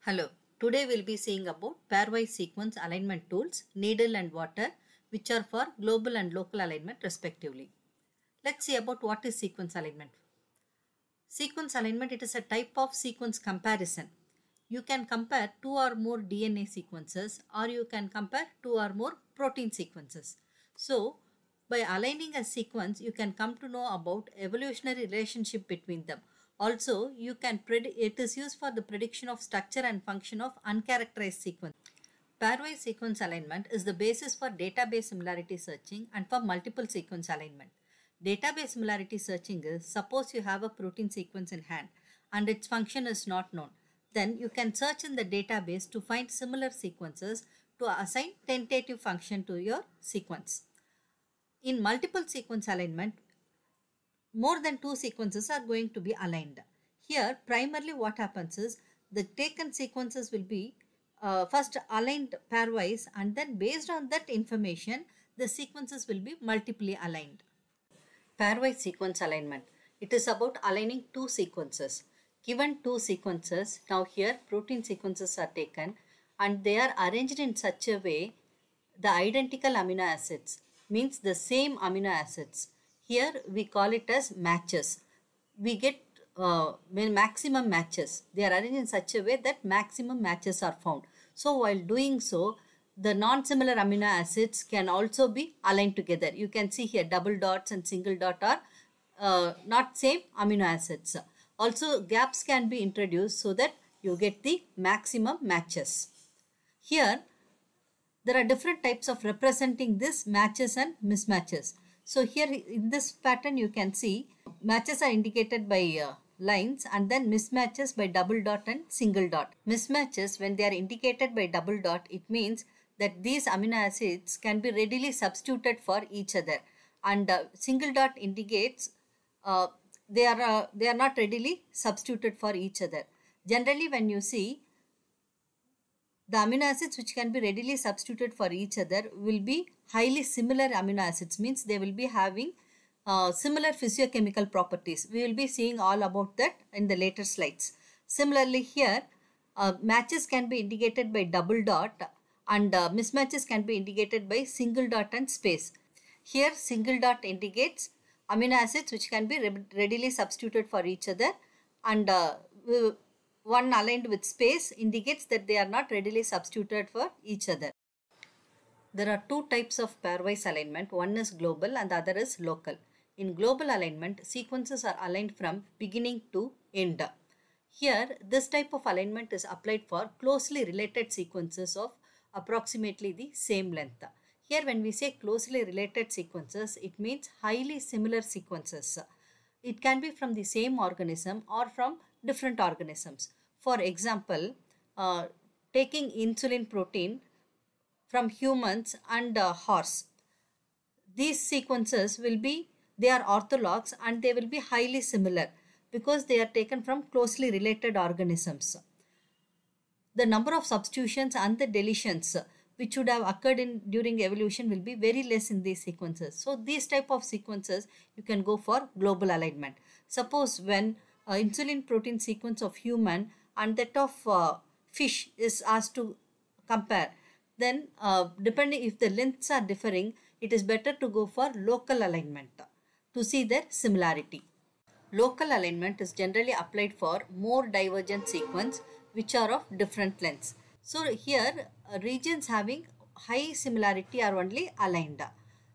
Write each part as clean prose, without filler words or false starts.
Hello, today we'll be seeing about pairwise sequence alignment tools, needle and water, which are for global and local alignment respectively. Let's see about what is sequence alignment. Sequence alignment, it is a type of sequence comparison. You can compare two or more DNA sequences or you can compare two or more protein sequences. So, by aligning a sequence, you can come to know about evolutionary relationship between them. Also, you can it is used for the prediction of structure and function of uncharacterized sequence. Pairwise sequence alignment is the basis for database similarity searching and for multiple sequence alignment. Database similarity searching is, suppose you have a protein sequence in hand and its function is not known. Then you can search in the database to find similar sequences to assign tentative function to your sequence. In multiple sequence alignment, more than two sequences are going to be aligned. Here, primarily what happens is the taken sequences will be first aligned pairwise, and then based on that information, the sequences will be multiply aligned. Pairwise sequence alignment. It is about aligning two sequences. Given two sequences, now here protein sequences are taken and they are arranged in such a way the identical amino acids, means the same amino acids. Here we call it as matches. We get maximum matches. They are arranged in such a way that maximum matches are found. So while doing so, the non-similar amino acids can also be aligned together. You can see here double dots and single dot are not same amino acids. Also gaps can be introduced so that you get the maximum matches. Here there are different types of representing this matches and mismatches. So here in this pattern you can see matches are indicated by lines and then mismatches by double dot and single dot. Mismatches, when they are indicated by double dot, it means that these amino acids can be readily substituted for each other, and single dot indicates they are not readily substituted for each other. Generally, when you see the amino acids which can be readily substituted for each other will be highly similar amino acids, means they will be having similar physiochemical properties. We will be seeing all about that in the later slides. Similarly here, matches can be indicated by double dot and mismatches can be indicated by single dot and space. Here single dot indicates amino acids which can be readily substituted for each other, and one aligned with space indicates that they are not readily substituted for each other. There are two types of pairwise alignment. One is global and the other is local. In global alignment, sequences are aligned from beginning to end. Here, this type of alignment is applied for closely related sequences of approximately the same length. Here, when we say closely related sequences, it means highly similar sequences. It can be from the same organism or from different organisms. For example, taking insulin protein from humans and horse. These sequences will be, they are orthologs and they will be highly similar because they are taken from closely related organisms. The number of substitutions and the deletions which would have occurred during evolution will be very less in these sequences. So these type of sequences you can go for global alignment. Suppose when insulin protein sequence of human and that of fish is asked to compare, then depending if the lengths are differing, it is better to go for local alignment to see their similarity. Local alignment is generally applied for more divergent sequence which are of different lengths. So here regions having high similarity are only aligned.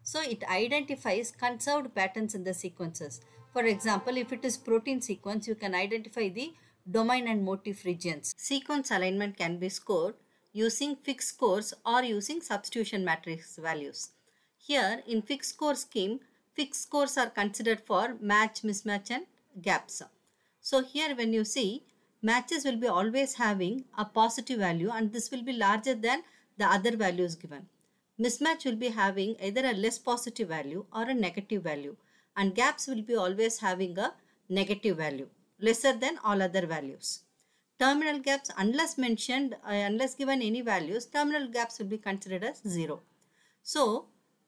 So it identifies conserved patterns in the sequences. For example, if it is protein sequence, you can identify the domain and motif regions. Sequence alignment can be scored using fixed scores or using substitution matrix values. Here in fixed score scheme, fixed scores are considered for match, mismatch and gaps. So here when you see, matches will be always having a positive value and this will be larger than the other values given. Mismatch will be having either a less positive value or a negative value, and gaps will be always having a negative value, lesser than all other values. Terminal gaps, unless mentioned, unless given any values, terminal gaps will be considered as 0. So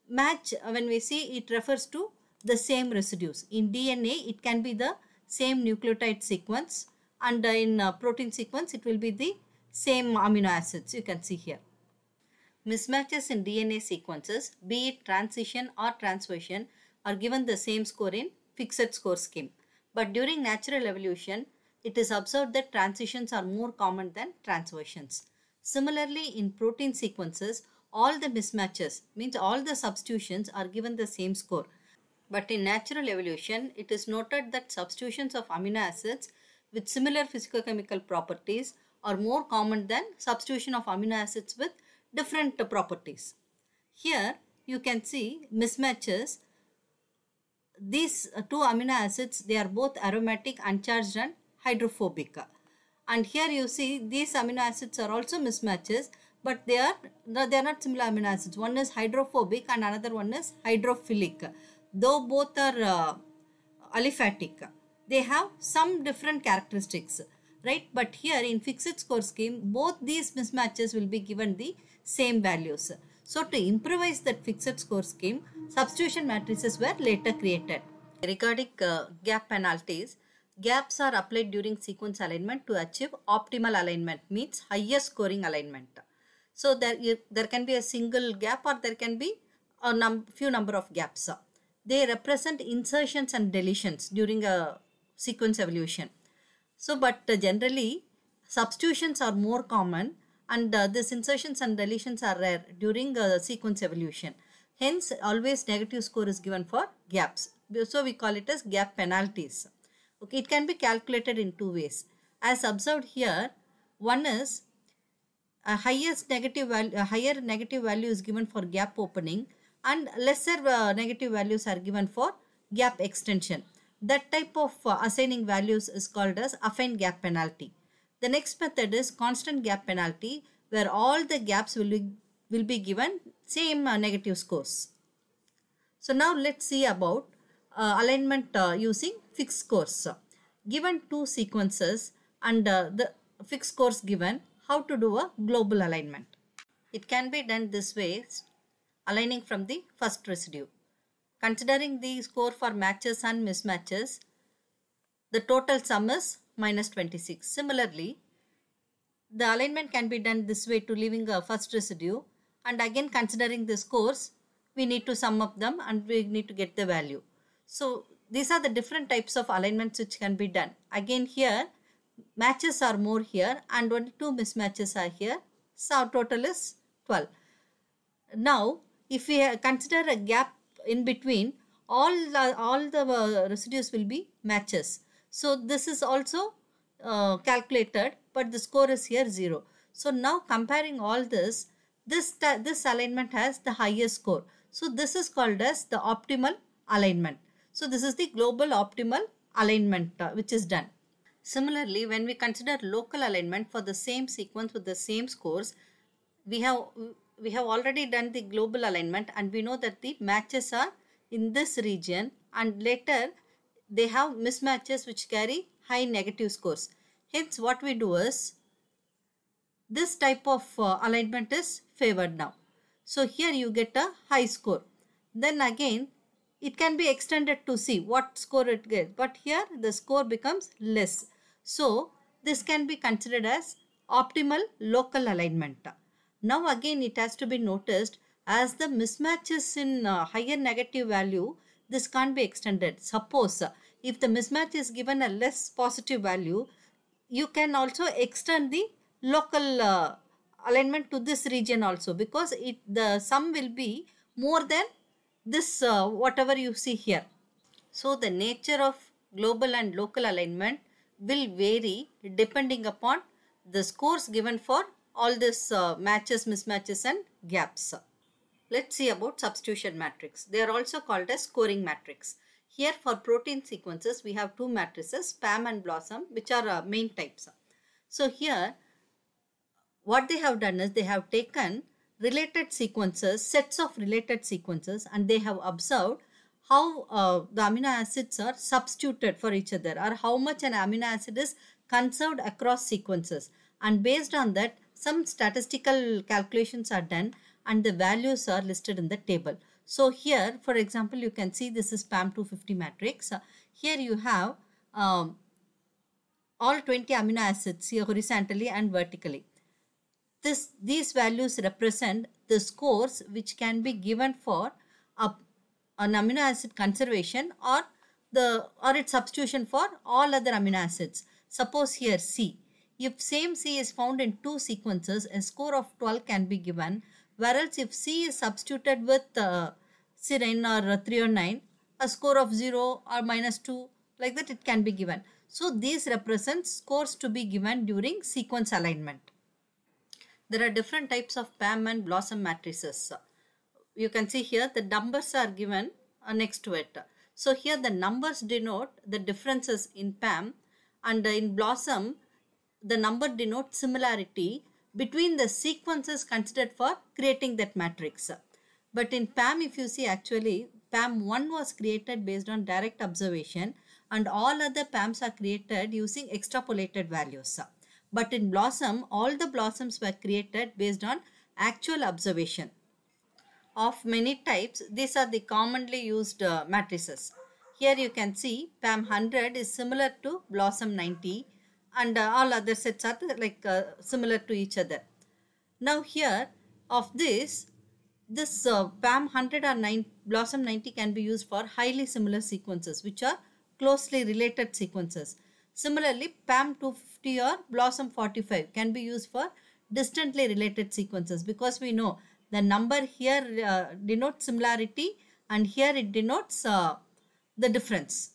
match, when we see, it refers to the same residues. In DNA, it can be the same nucleotide sequence, and in protein sequence, it will be the same amino acids. You can see here. Mismatches in DNA sequences, be it transition or transversion, are given the same score in fixed score scheme. But during natural evolution, it is observed that transitions are more common than transversions. Similarly, in protein sequences, all the mismatches, means all the substitutions, are given the same score. But in natural evolution, it is noted that substitutions of amino acids with similar physicochemical properties are more common than substitution of amino acids with different properties. Here you can see mismatches. These two amino acids, they are both aromatic, uncharged and hydrophobic. And here you see these amino acids are also mismatches, but they are not similar amino acids. One is hydrophobic and another one is hydrophilic. Though both are aliphatic, they have some different characteristics, right? But here in fixed score scheme, both these mismatches will be given the same values. So to improvise that fixed score scheme, substitution matrices were later created. Regarding gap penalties, gaps are applied during sequence alignment to achieve optimal alignment, means highest scoring alignment. So there can be a single gap or there can be a few number of gaps. They represent insertions and deletions during a sequence evolution. So, but generally, substitutions are more common and these insertions and deletions are rare during sequence evolution. Hence, always negative score is given for gaps. So, we call it as gap penalties. Okay, it can be calculated in two ways. As observed here, one is a higher negative value is given for gap opening and lesser negative values are given for gap extension. That type of assigning values is called as affine gap penalty. The next method is constant gap penalty, where all the gaps will be given same negative scores. So now let's see about alignment using fixed scores. Given two sequences and the fixed scores given, how to do a global alignment. It can be done this way, aligning from the first residue. Considering the score for matches and mismatches, the total sum is minus 26. Similarly, the alignment can be done this way to leaving a first residue, and again considering the scores, we need to sum up them and we need to get the value. So these are the different types of alignments which can be done. Again here, matches are more here and only two mismatches are here. So total is 12. Now, if we consider a gap in between, all the residues will be matches. So this is also calculated, but the score is here 0. So now comparing all this alignment has the highest score. So this is called as the optimal alignment. So this is the global optimal alignment which is done. Similarly, when we consider local alignment for the same sequence with the same scores, we have already done the global alignment and we know that the matches are in this region and later they have mismatches which carry high negative scores. Hence what we do is this type of alignment is favored now. So here you get a high score. Then again it can be extended to see what score it gets, but here the score becomes less. So this can be considered as optimal local alignment. Now again it has to be noticed, as the mismatches in higher negative value, this can't be extended. Suppose if the mismatch is given a less positive value, you can also extend the local alignment to this region also, because the sum will be more than this whatever you see here. So the nature of global and local alignment will vary depending upon the scores given for all this matches, mismatches and gaps. Let's see about substitution matrix. They are also called as scoring matrix. Here for protein sequences, we have two matrices, SPAM and BLOSSOM, which are main types. So here, what they have done is they have taken related sequences, sets of related sequences, and they have observed how the amino acids are substituted for each other, or how much an amino acid is conserved across sequences. And based on that, some statistical calculations are done and the values are listed in the table. So here, for example, you can see this is SPAM 250 matrix. Here you have all 20 amino acids here horizontally and vertically. These values represent the scores which can be given for an amino acid conservation or its substitution for all other amino acids. Suppose here C. If same C is found in two sequences, a score of 12 can be given, whereas if C is substituted with serine or 309, a score of 0 or -2, like that it can be given. So these represent scores to be given during sequence alignment. There are different types of PAM and BLOSUM matrices. You can see here the numbers are given next to it. So here the numbers denote the differences in PAM, and in BLOSUM the number denotes similarity between the sequences considered for creating that matrix. But in PAM, if you see, actually PAM 1 was created based on direct observation and all other PAMs are created using extrapolated values. But in BLOSUM, all the BLOSUMs were created based on actual observation. Of many types, these are the commonly used matrices. Here you can see PAM 100 is similar to BLOSUM 90, and all other sets are similar to each other. Now here of this PAM 100 or BLOSUM 90 can be used for highly similar sequences which are closely related sequences. Similarly, PAM 250 or BLOSUM 45 can be used for distantly related sequences, because we know the number here denotes similarity and here it denotes the difference.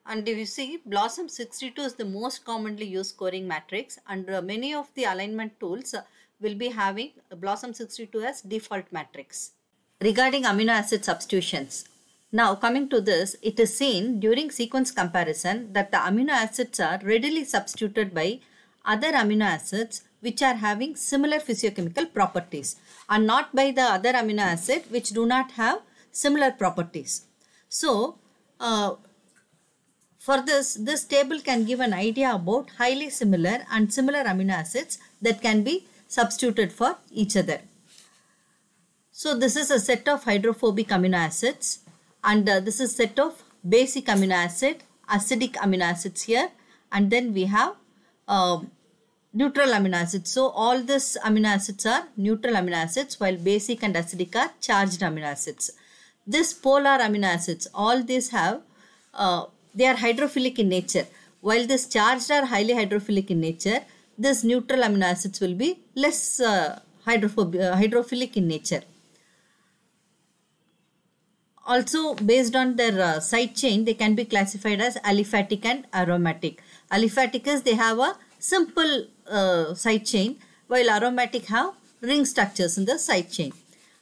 And if you see, BLOSUM 62 is the most commonly used scoring matrix, and many of the alignment tools will be having BLOSUM 62 as default matrix. Regarding amino acid substitutions, now coming to this, it is seen during sequence comparison that the amino acids are readily substituted by other amino acids which are having similar physiochemical properties, and not by the other amino acid which do not have similar properties. So for this table can give an idea about highly similar and similar amino acids that can be substituted for each other. So this is a set of hydrophobic amino acids, and this is set of basic amino acid, acidic amino acids here, and then we have neutral amino acids. So all these amino acids are neutral amino acids, while basic and acidic are charged amino acids. This polar amino acids, all these have they are hydrophilic in nature. While this charged are highly hydrophilic in nature, this neutral amino acids will be less hydrophilic in nature. Also, based on their side chain, they can be classified as aliphatic and aromatic. Aliphatic is they have a simple side chain, while aromatic have ring structures in the side chain.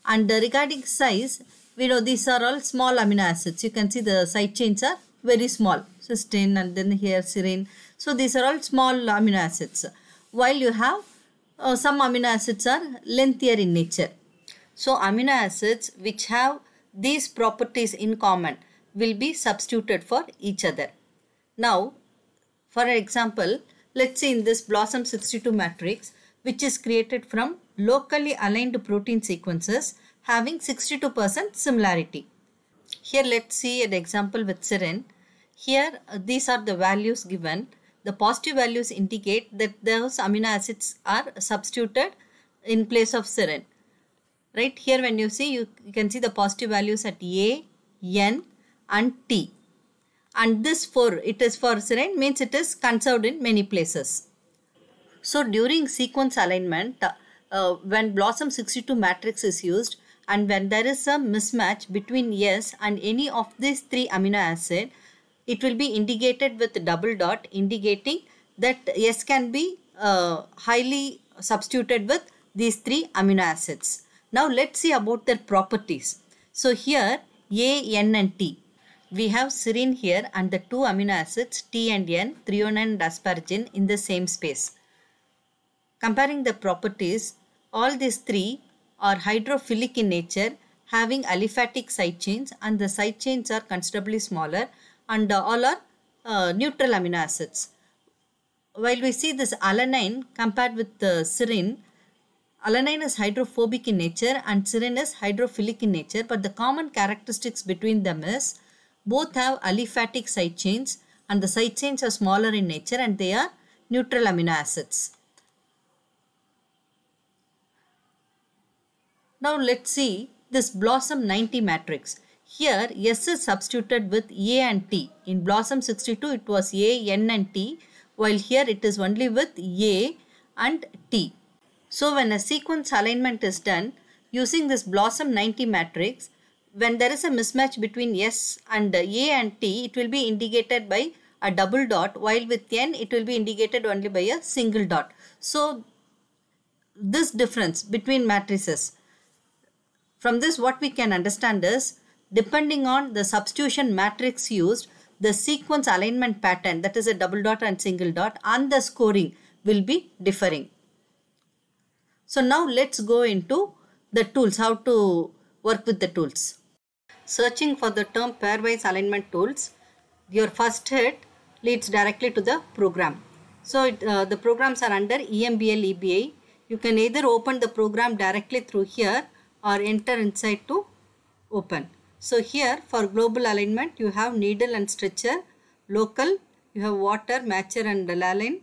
And regarding size, we know these are all small amino acids. You can see the side chains are very small, cysteine and then here serine. So these are all small amino acids, while you have some amino acids are lengthier in nature. So amino acids which have these properties in common will be substituted for each other. Now, for example, let's see in this BLOSUM 62 matrix, which is created from locally aligned protein sequences having 62% similarity. Here let's see an example with serine. Here these are the values given. The positive values indicate that those amino acids are substituted in place of serine. Right here when you see, you can see the positive values at A, N and T. And this 4, it is for serine, means it is conserved in many places. So during sequence alignment, when BLOSUM 62 matrix is used, and when there is a mismatch between S and any of these 3 amino acid, it will be indicated with double dot, indicating that S can be highly substituted with these 3 amino acids. Now let's see about their properties. So here A, N and T. We have serine here and the 2 amino acids T and N, threonine and asparagine in the same space. Comparing the properties, all these 3 are hydrophilic in nature, having aliphatic side chains, and the side chains are considerably smaller, and all are neutral amino acids. While we see this alanine compared with the serine, alanine is hydrophobic in nature and serine is hydrophilic in nature, but the common characteristics between them is both have aliphatic side chains, and the side chains are smaller in nature and they are neutral amino acids. Now let's see this Blossom 90 matrix. Here S is substituted with A and T. In Blossom 62 it was A, N and T, while here it is only with A and T. So when a sequence alignment is done using this Blossom 90 matrix, when there is a mismatch between S and A and T, it will be indicated by a double dot, while with N it will be indicated only by a single dot. So this difference between matrices, from this what we can understand is, depending on the substitution matrix used, the sequence alignment pattern, that is a double dot and single dot, and the scoring will be differing. So now let's go into the tools, how to work with the tools. Searching for the term pairwise alignment tools, your first hit leads directly to the program. So the programs are under EMBL EBI. You can either open the program directly through here or enter inside to open. So here for global alignment you have needle and stretcher, local you have water, matcher and lalline,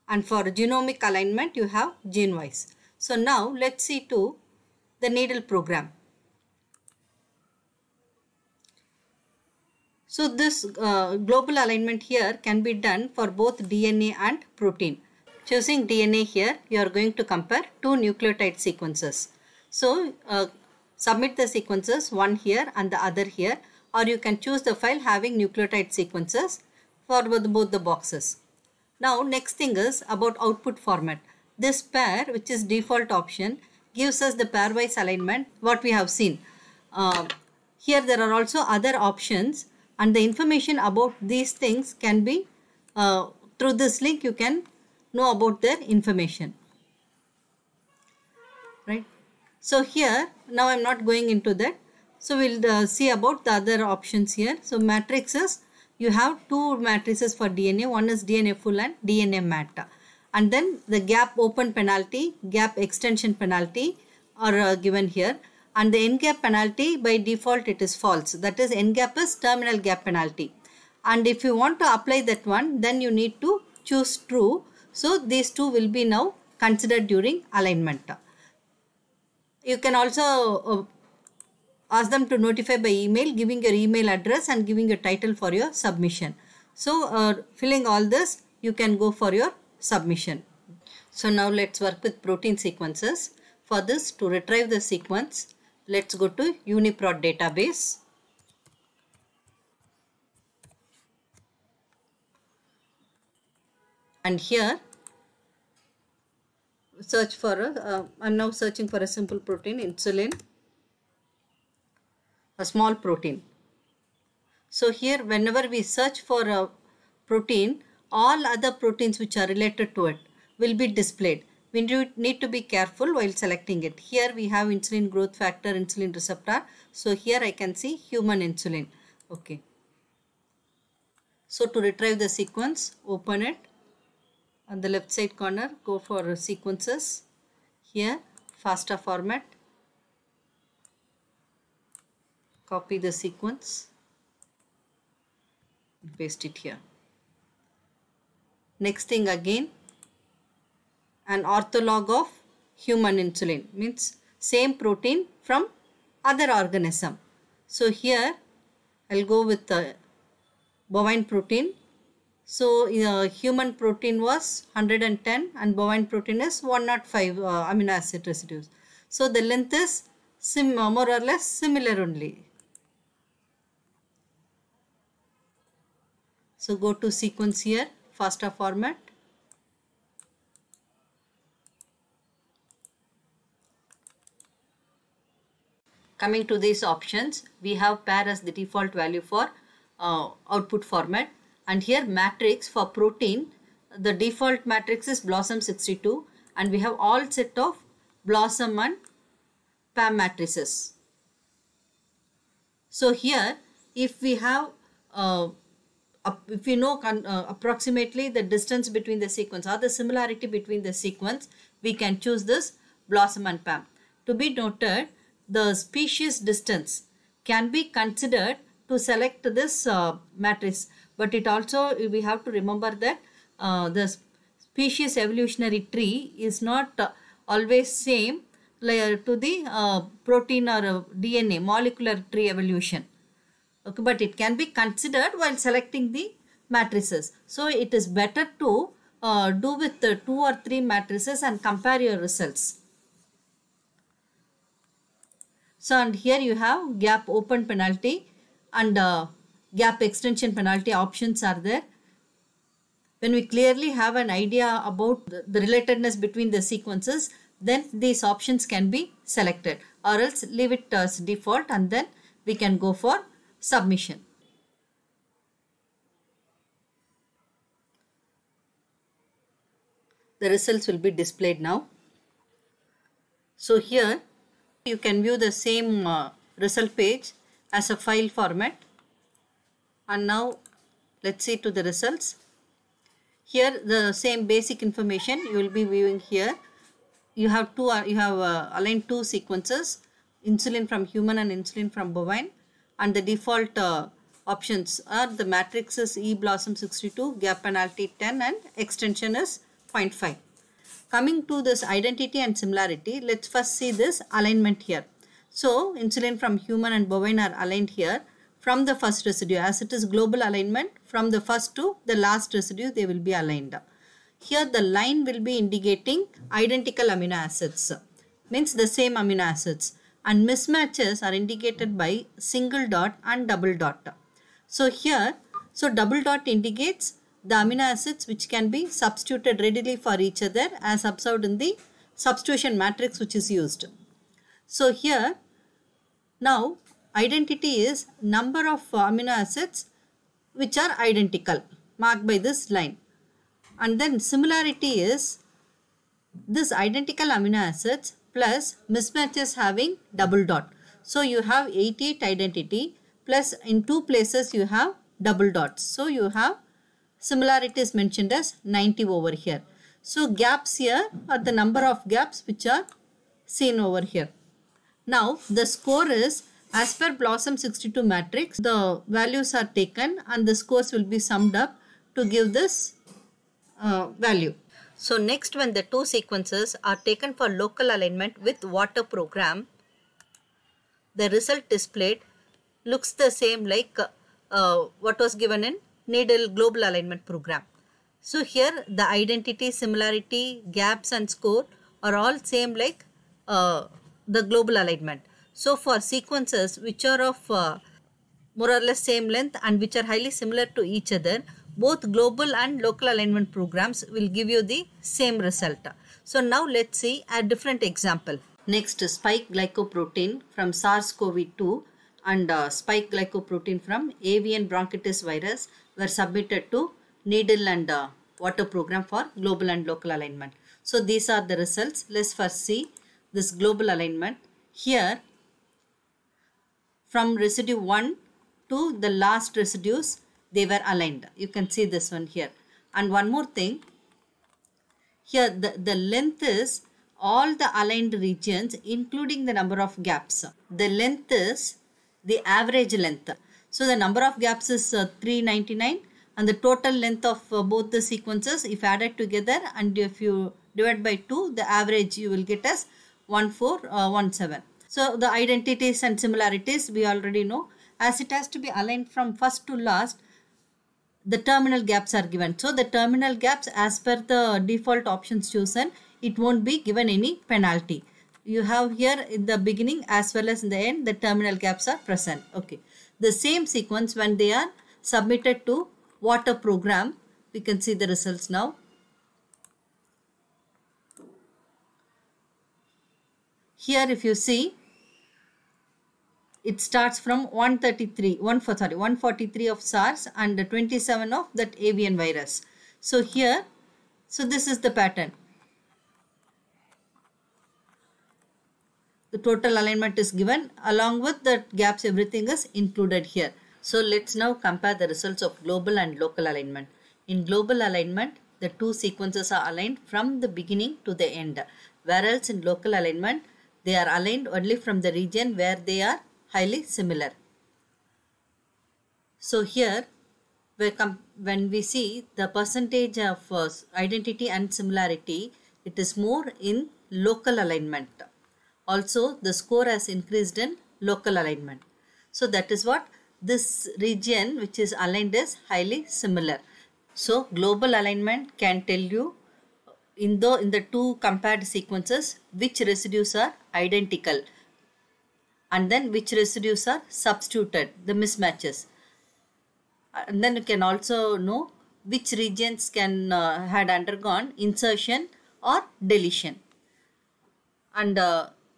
and for genomic alignment you have GeneWise. So now let's see to the needle program. So this global alignment here can be done for both DNA and protein. Choosing DNA here, you are going to compare two nucleotide sequences. So submit the sequences, one here and the other here, or you can choose the file having nucleotide sequences for both the boxes. Now next thing is about output format. This pair, which is default option, gives us the pairwise alignment what we have seen. Here there are also other options, and the information about these things can be through this link you can know about their information, right? So here now I am not going into that. So we'll see about the other options here. So matrices, you have two matrices for DNA. One is DNA full and DNA mat. And then the gap open penalty, gap extension penalty are given here. And the end gap penalty, by default it is false. That is, end gap is terminal gap penalty. And if you want to apply that one, then you need to choose true. So these two will be now considered during alignment. You can also ask them to notify by email, giving your email address and giving your title for your submission. So filling all this, you can go for your submission. So now let's work with protein sequences. For this, to retrieve the sequence, let's go to UniProt database. And here search for I'm now searching for a simple protein, insulin, a small protein. So here whenever we search for a protein, all other proteins which are related to it will be displayed. We need to be careful while selecting it. Here we have insulin growth factor, insulin receptor. So here I can see human insulin. Okay. So to retrieve the sequence, open it. On the left side corner, go for sequences. Here, FASTA format. Copy the sequence. Paste it here. Next thing again, an ortholog of human insulin, means same protein from other organism. So here I'll go with the bovine protein. So human protein was 110 and bovine protein is 105 amino acid residues. So the length is more or less similar only. So go to sequence here, FASTA format. Coming to these options, we have pair as the default value for output format. And here matrix for protein, the default matrix is Blossom 62 and we have all set of Blossom and PAM matrices. So here if we have, if we know approximately the distance between the sequence or the similarity between the sequence, we can choose this Blossom and PAM. To be noted, the species distance can be considered to select this matrix. But it also, we have to remember that the species evolutionary tree is not always same to the protein or DNA molecular tree evolution. Okay, but it can be considered while selecting the matrices. So it is better to do with 2 or 3 matrices and compare your results. So and here you have gap open penalty and gap extension penalty options are there. When we clearly have an idea about the relatedness between the sequences, then these options can be selected, or else leave it as default and then we can go for submission. The results will be displayed now. So here you can view the same result page as a file format. And now let's see to the results. Here the same basic information you will be viewing here. You have aligned 2 sequences, insulin from human and insulin from bovine, and the default options are the matrix is eBlossom 62, gap penalty 10 and extension is 0.5. Coming to this identity and similarity, let's first see this alignment here. So insulin from human and bovine are aligned here from the first residue, as it is global alignment. From the first to the last residue they will be aligned. Here the line will be indicating identical amino acids, means the same amino acids, and mismatches are indicated by single dot and double dot. So here, double dot indicates the amino acids which can be substituted readily for each other as observed in the substitution matrix which is used. So here now identity is number of amino acids which are identical, marked by this line. And then similarity is this identical amino acids plus mismatches having double dot. So you have 88 identity plus in 2 places you have double dots. So you have similarity is mentioned as 90 over here. So gaps here are the number of gaps which are seen over here. Now the score is as per Blossom 62 matrix. The values are taken and the scores will be summed up to give this value. So next, when the 2 sequences are taken for local alignment with water program, the result displayed looks the same like what was given in needle global alignment program. So here the identity, similarity, gaps and score are all same like the global alignment. So for sequences which are of more or less same length and which are highly similar to each other, both global and local alignment programs will give you the same result. So now let's see a different example. Next, spike glycoprotein from SARS-CoV-2 and spike glycoprotein from avian bronchitis virus were submitted to needle and water program for global and local alignment. So these are the results. Let's first see this global alignment. Here from residue 1 to the last residues they were aligned. You can see this one here. And one more thing, here the length is all the aligned regions including the number of gaps. The length is the average length. So the number of gaps is 399 and the total length of both the sequences if added together and if you divide by 2, the average you will get as 1417. So the identities and similarities we already know. As it has to be aligned from first to last, the terminal gaps are given. So the terminal gaps as per the default options chosen, it won't be given any penalty. You have here in the beginning as well as in the end, the terminal gaps are present. Okay. The same sequence when they are submitted to water program, we can see the results now. Here if you see, it starts from 143 of SARS and 27 of that avian virus. So here, so this is the pattern. The total alignment is given along with the gaps, everything is included here. So let's now compare the results of global and local alignment. In global alignment, the 2 sequences are aligned from the beginning to the end. Whereas in local alignment, they are aligned only from the region where they are highly similar. So here when we see the percentage of identity and similarity, it is more in local alignment. Also, the score has increased in local alignment. So that is what this region which is aligned is highly similar. So global alignment can tell you in the two compared sequences which residues are identical and then which residues are substituted, the mismatches. And then you can also know which regions can had undergone insertion or deletion. And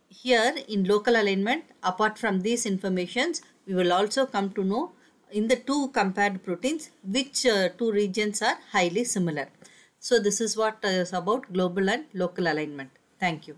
here in local alignment, apart from these informations, we will also come to know in the two compared proteins which two regions are highly similar. So this is what is about global and local alignment. Thank you.